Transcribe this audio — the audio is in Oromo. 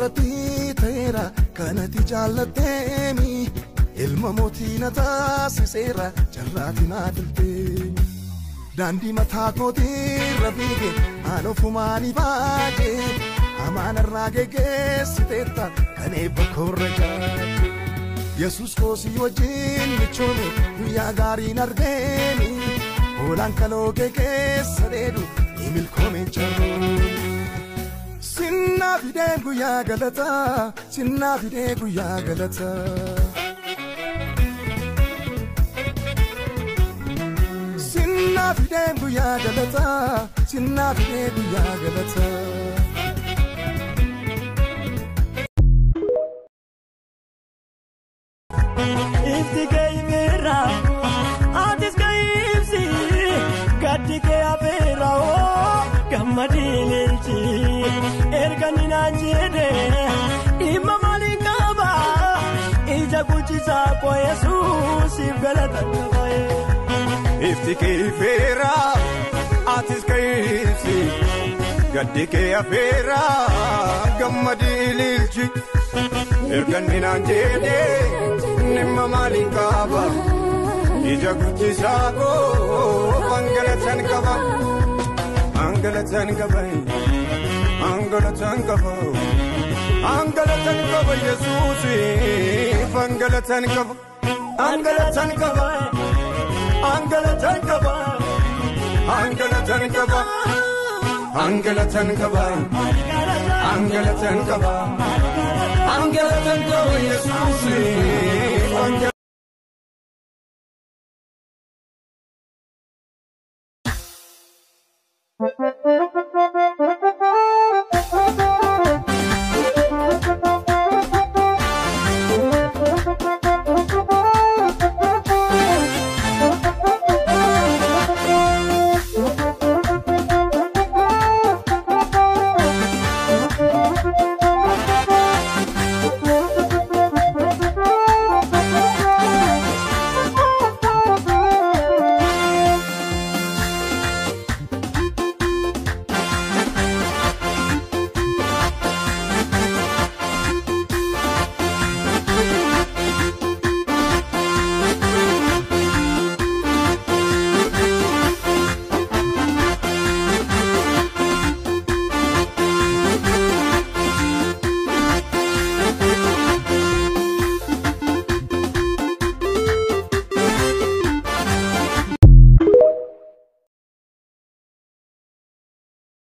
irratti ta'eera kanatti jaallatteemi ilma mootii na taasiseera jarraati na diltee daandii mataa kootiirra fiige aan ofumaanii baajee amaanarraa geggeessiteetta kan eebba koorra jaajee Yesus koosii wajjin michoome guyyaa gaariin argeeni oolaan kaloo geggeessa dheedu ni milkoome jarroo Sinna fidee guyyaa galataa sinna fidee guyyaa galataa Sinna fidee guyyaa galataa sinna fidee guyyaa galataa Ifti keemera atis keemsi gadi keabera o gamadinelchi ergani nanjede imma malingaba ija kuchisa kwa Yesus galata kabaye Ifti keemera atis keemsi gadi keabera gamadinelchi ergani nanjede Nimma malingaba ija kuchisago angalatan kaba angalatan kaba Yesus angalatan kaba angalatan kaba angalatan kaba angalatan kaba angalatan kaba angalatan kaba angalatan kaba Yesus